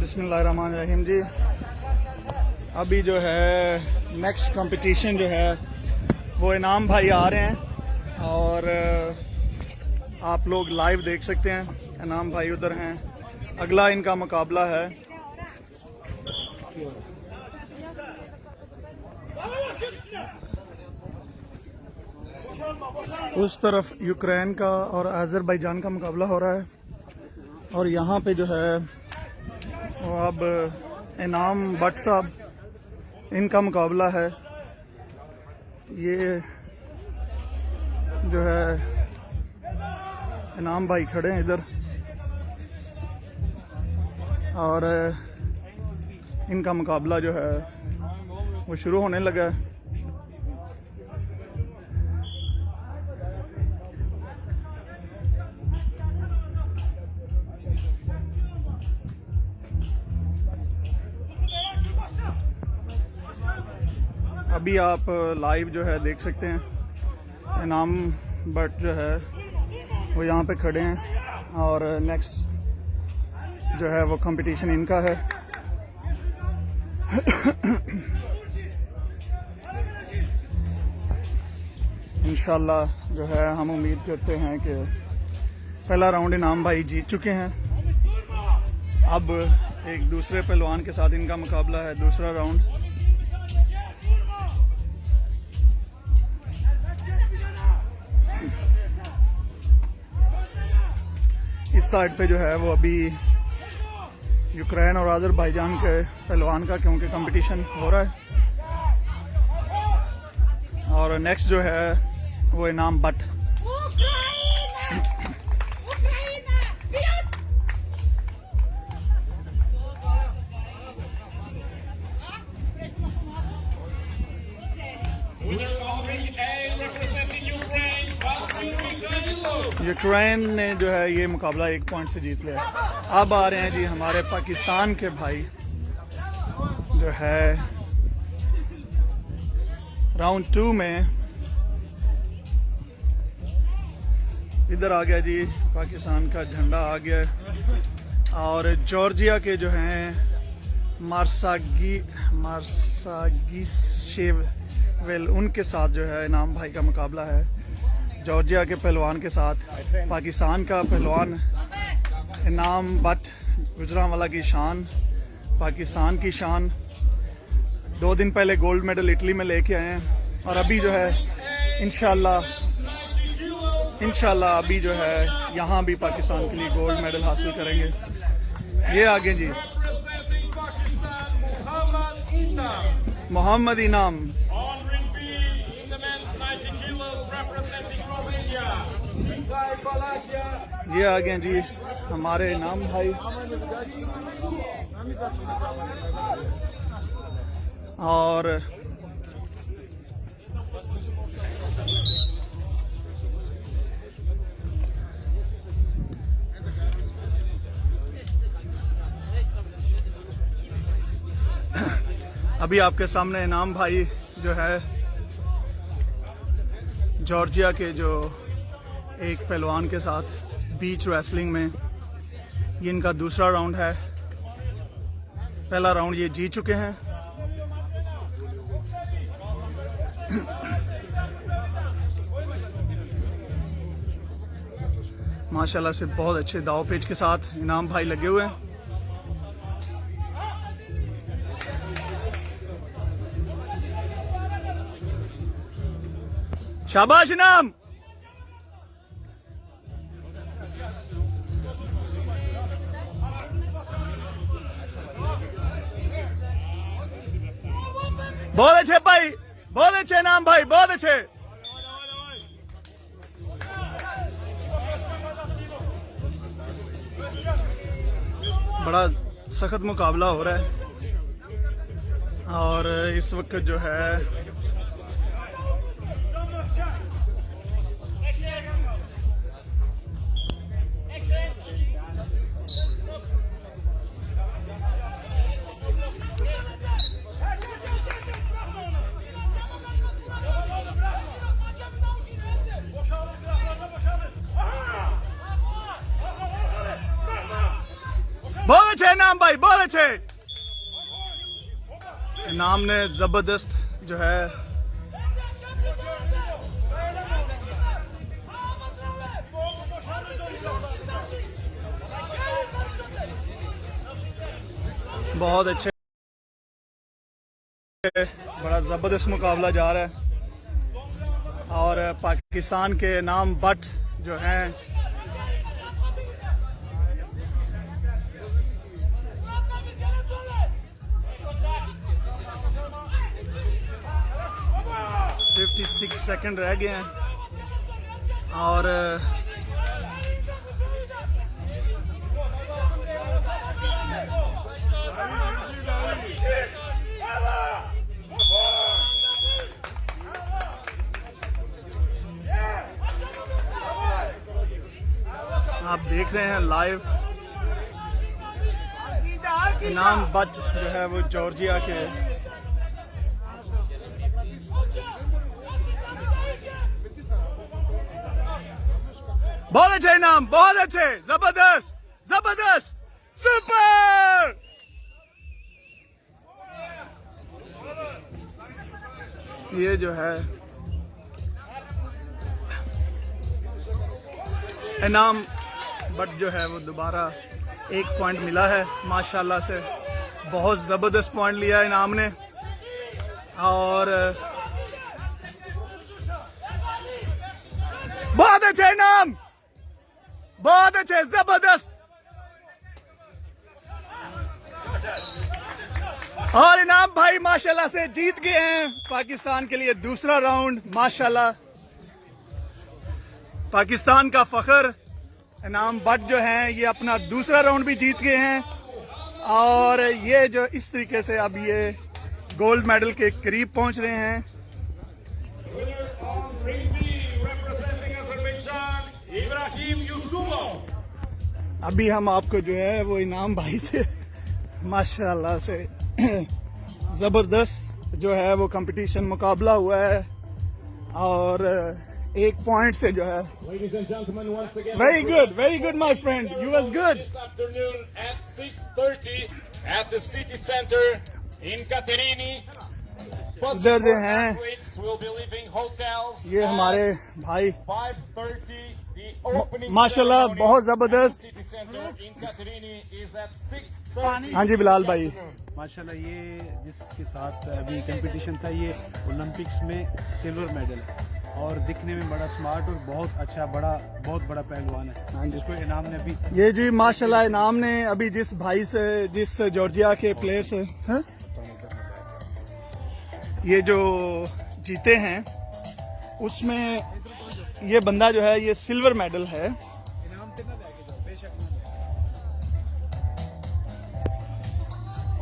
बिस्मिल्लाहिर्रहमानिर्रहीम जी। अभी जो है नेक्स्ट कंपटीशन जो है वो इनाम भाई आ रहे हैं और आप लोग लाइव देख सकते हैं। इनाम भाई उधर हैं। अगला इनका मुकाबला है उस तरफ यूक्रेन का और अज़रबैजान का मुकाबला हो रहा है और यहाँ पे जो है वो अब इनाम भट्ट साहब इनका मुकाबला है। ये जो है इनाम भाई खड़े हैं इधर और इनका मुकाबला जो है वो शुरू होने लगा है। अभी आप लाइव जो है देख सकते हैं। इनाम भट्ट जो है वो यहाँ पे खड़े हैं और नेक्स्ट जो है वो कंपटीशन इनका है। इंशाल्लाह जो है हम उम्मीद करते हैं कि पहला राउंड इनाम भाई जीत चुके हैं। अब एक दूसरे पहलवान के साथ इनका मुकाबला है, दूसरा राउंड। इस साइड पे जो है वो अभी यूक्रेन और अज़रबैजान के पहलवान का क्योंकि कंपटीशन हो रहा है और नेक्स्ट जो है वो इनाम भट्ट। यूक्रेन ने जो है ये मुकाबला 1 पॉइंट से जीत लिया। अब आ रहे हैं जी हमारे पाकिस्तान के भाई जो है राउंड 2 में। इधर आ गया जी पाकिस्तान का झंडा आ गया और जॉर्जिया के जो हैं मार्सागिशेविल उनके साथ जो है इनाम भाई का मुकाबला है। जॉर्जिया के पहलवान के साथ पाकिस्तान का पहलवान इनाम भट्ट, गुजरांवाला की शान, पाकिस्तान की शान। 2 दिन पहले गोल्ड मेडल इटली में लेके आए हैं और अभी जो है इंशाल्लाह अभी जो है यहाँ भी पाकिस्तान के लिए गोल्ड मेडल हासिल करेंगे। ये आगे जी मोहम्मद इनाम, ये आ गए जी हमारे इनाम भाई और अभी आपके सामने इनाम भाई जो है जॉर्जिया के जो एक पहलवान के साथ बीच रेसलिंग में, ये इनका दूसरा राउंड है। पहला राउंड ये जीत चुके हैं। माशाल्लाह से बहुत अच्छे दाव पेच के साथ इनाम भाई लगे हुए हैं। शाबाश इनाम। बहुत अच्छे भाई, बहुत अच्छे इनाम भाई, बहुत अच्छे। बड़ा सख्त मुकाबला हो रहा है और इस वक्त जो है बहुत अच्छे इनाम भाई, बहुत अच्छे इनाम ने जबरदस्त जो है बहुत अच्छे, बड़ा जबरदस्त मुकाबला जा रहा है और पाकिस्तान के इनाम बट जो हैं $56 सेकंड रह गए हैं और आप देख रहे हैं लाइव इनाम बट जो है वो जॉर्जिया के बहुत अच्छे इनाम, बहुत अच्छे, जबरदस्त जबरदस्त, सुपर। ये जो है इनाम बट जो है वो दोबारा 1 पॉइंट मिला है माशाल्लाह से, बहुत जबरदस्त पॉइंट लिया इनाम ने और बहुत अच्छे इनाम, बहुत अच्छे, जबरदस्त। और इनाम भाई माशाल्लाह से जीत गए हैं पाकिस्तान के लिए दूसरा राउंड, माशाल्लाह पाकिस्तान का फख्र। इनाम बट जो हैं ये अपना दूसरा राउंड भी जीत गए हैं और ये जो इस तरीके से अब ये गोल्ड मेडल के करीब पहुंच रहे हैं। अभी हम आपको जो है वो इनाम भाई से माशाल्लाह से जबरदस्त जो है वो कंपटीशन मुकाबला हुआ है और 1 पॉइंट से जो है very good my friend, you was good. This afternoon at 6:30 at the city center in Katerini. इधर जो हैं Athletes will be leaving hotels. ये हमारे भाई 5:30. The opening माशाल्लाह ceremony बहुत जबरदस्त। at the city center in Katerini is at 6:30. हाँ जी बिलाल भाई, माशाल्लाह ये जिसके साथ अभी कंपटीशन था ये ओलंपिक्स में सिल्वर मेडल है और दिखने में बड़ा स्मार्ट और बहुत अच्छा बहुत बड़ा पहलवान है जिसको इनाम ने अभी ये जी माशाल्लाह इनाम ने अभी जिस भाई से जिस जॉर्जिया के प्लेयर से हैं ये जो जीते हैं उसमें ये बंदा जो है ये सिल्वर मेडल है।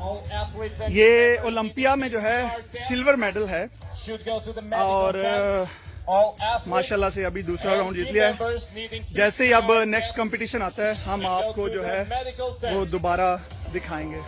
All athletes and ये ओलंपिया में जो है सिल्वर मेडल है should go to the medical और tent. All athletes माशाल्लाह से अभी दूसरा and राउंड जीत team लिया है। members needing to जैसे ही अब shower नेक्स्ट guests कंपटीशन आता है हम should go आपको to जो the है medical वो tent. दोबारा दिखाएंगे।